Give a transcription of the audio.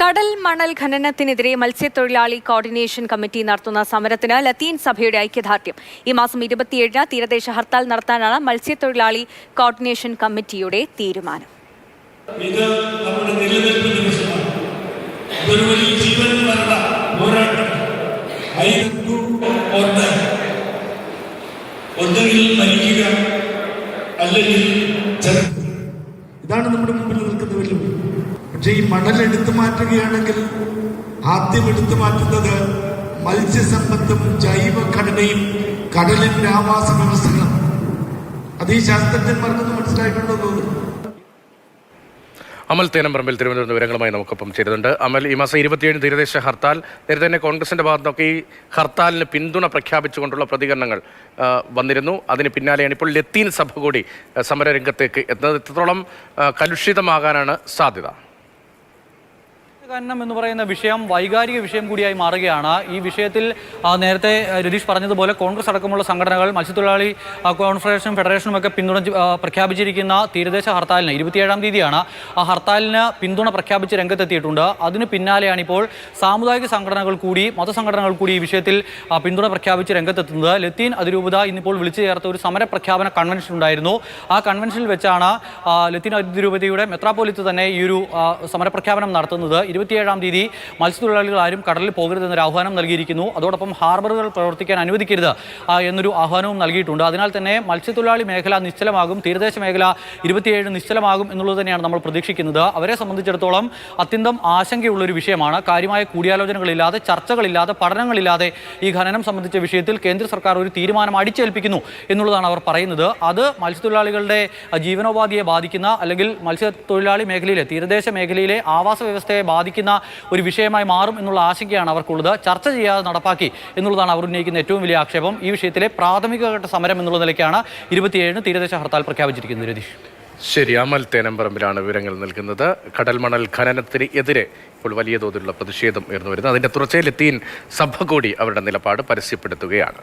കടൽ മണൽ ഖനനത്തിനെതിരെ മത്സ്യത്തൊഴിലാളി കോർഡിനേഷൻ കമ്മിറ്റി നടത്തുന്ന സമരത്തിന് ലത്തീൻ സഭയുടെ ഐക്യദാർഢ്യം. ഈ മാസം 27-ന് തീരദേശ ഹർത്താൽ നടത്താനാണ് മത്സ്യത്തൊഴിലാളി കോർഡിനേഷൻ കമ്മിറ്റിയുടെ തീരുമാനം. ഇത് നമ്മുടെ നിലനിൽപ്പ് നിമിഷമാണ്. ഒരു വലിയ ജീവൻ മരണ പോരാട്ടം. ഒന്നുകിൽ മരിക്കുക അല്ലെങ്കിൽ ഇതാണ് നമ്മുടെ മുമ്പിൽ നിൽക്കുന്ന വെല്ലുവിളി. പക്ഷെ ഈ മണൽ എടുത്തു മാറ്റുകയാണെങ്കിൽ ആദ്യം എടുത്തു മാറ്റുന്നത് മത്സ്യസമ്പത്തും ജൈവഘടനയും കടലിന്റെ ആവാസ വ്യവസ്ഥകളും. അത് ഈ ശാസ്ത്രജ്ഞന്മാർക്കൊന്നും മനസ്സിലായിട്ടുണ്ടോ തോന്നുന്നു. അമൽ തേനമ്പറമ്പിൽ തിരുവനന്തപുരം വിവരങ്ങളുമായി നമുക്കൊപ്പം ചേരുന്നുണ്ട്. അമൽ, ഈ മാസം 27 തീരദേശ ഹർത്താൽ, നേരത്തെ തന്നെ കോൺഗ്രസിന്റെ ഭാഗത്തൊക്കെ ഈ ഹർത്താലിന് പിന്തുണ പ്രഖ്യാപിച്ചുകൊണ്ടുള്ള പ്രതികരണങ്ങൾ വന്നിരുന്നു. അതിന് പിന്നാലെയാണ് ഇപ്പോൾ ലത്തീൻ സഭ കൂടി സമരരംഗത്തേക്ക് എത്തുന്നത്. എത്രത്തോളം കലുഷിതമാകാനാണ് സാധ്യത? ഖനനം എന്ന് പറയുന്ന വിഷയം വൈകാരിക വിഷയം കൂടിയായി മാറുകയാണ്. ഈ വിഷയത്തിൽ നേരത്തെ രതീഷ് പറഞ്ഞതുപോലെ കോൺഗ്രസ് അടക്കമുള്ള സംഘടനകൾ, മത്സ്യത്തൊഴിലാളി കോൺഫെഡറേഷനും ഫെഡറേഷനും ഒക്കെ പിന്തുണ പ്രഖ്യാപിച്ചിരിക്കുന്ന തീരദേശ ഹർത്താലിന് 27-ാം തീയതിയാണ് ആ ഹർത്താലിന് പിന്തുണ പ്രഖ്യാപിച്ച് രംഗത്തെത്തിയിട്ടുണ്ട്. അതിന് പിന്നാലെയാണ് ഇപ്പോൾ സാമുദായിക സംഘടനകൾ കൂടി, മതസംഘടനകൾ കൂടി ഈ വിഷയത്തിൽ പിന്തുണ പ്രഖ്യാപിച്ച് രംഗത്തെത്തുന്നത്. ലത്തീൻ അതിരൂപത ഇന്നിപ്പോൾ വിളിച്ചു ചേർത്ത ഒരു സമര പ്രഖ്യാപന കൺവെൻഷൻ ഉണ്ടായിരുന്നു. ആ കൺവെൻഷനിൽ വെച്ചാണ് ലത്തീൻ അതിരൂപതയുടെ മെത്രാപ്പോലിത്ത തന്നെ ഈ ഒരു സമരപ്രഖ്യാപനം നടത്തുന്നത്. 27-ാം തീയതി മത്സ്യത്തൊഴിലാളികൾ ആരും കടലിൽ പോകരുതെന്നൊരു ആഹ്വാനം നൽകിയിരിക്കുന്നു. അതോടൊപ്പം ഹാർബറുകൾ പ്രവർത്തിക്കാൻ അനുവദിക്കരുത് എന്നൊരു ആഹ്വാനവും നൽകിയിട്ടുണ്ട്. അതിനാൽ തന്നെ മത്സ്യത്തൊഴിലാളി മേഖല നിശ്ചലമാകും, തീരദേശ മേഖല 27 നിശ്ചലമാകും എന്നുള്ളത് തന്നെയാണ് നമ്മൾ പ്രതീക്ഷിക്കുന്നത്. അവരെ സംബന്ധിച്ചിടത്തോളം അത്യന്തം ആശങ്കയുള്ളൊരു വിഷയമാണ്. കാര്യമായ കൂടിയാലോചനകളില്ലാതെ, ചർച്ചകളില്ലാതെ, പഠനങ്ങളില്ലാതെ ഈ ഖനനം സംബന്ധിച്ച വിഷയത്തിൽ കേന്ദ്ര സർക്കാർ ഒരു തീരുമാനം അടിച്ചേൽപ്പിക്കുന്നു എന്നുള്ളതാണ് അവർ പറയുന്നത്. അത് മത്സ്യത്തൊഴിലാളികളുടെ ജീവനോപാധിയെ ബാധിക്കുന്ന, അല്ലെങ്കിൽ മത്സ്യത്തൊഴിലാളി മേഖലയിലെ, തീരദേശ മേഖലയിലെ ആവാസ വ്യവസ്ഥയെ ബാധിക്കുന്ന ഒരു വിഷയമായി മാറും എന്നുള്ള ആശങ്കയാണ് അവർക്കുള്ളത്. ചർച്ച ചെയ്യാതെ നടപ്പാക്കി എന്നുള്ളതാണ് അവർ ഉന്നയിക്കുന്ന ഏറ്റവും വലിയ ആക്ഷേപം. ഈ വിഷയത്തിലെ പ്രാഥമികഘട്ട സമരം എന്നുള്ള നിലയ്ക്കാണ് 27-ന് തീരദേശ ഹർത്താൽ പ്രഖ്യാപിച്ചിരിക്കുന്നത്. രതീഷ്, ശരി. അമൽ തേനമ്പറമ്പിലാണ് വിവരങ്ങൾ നൽകുന്നത്. കടൽ മണൽ ഖനനത്തിന് എതിരെ ഇപ്പോൾ വലിയ തോതിലുള്ള പ്രതിഷേധം ഉയർന്നു വരുന്നത്. അതിന്റെ തുടർച്ചയിൽ ലത്തീൻ സഭ കൂടി അവരുടെ നിലപാട് പരസ്യപ്പെടുത്തുകയാണ്.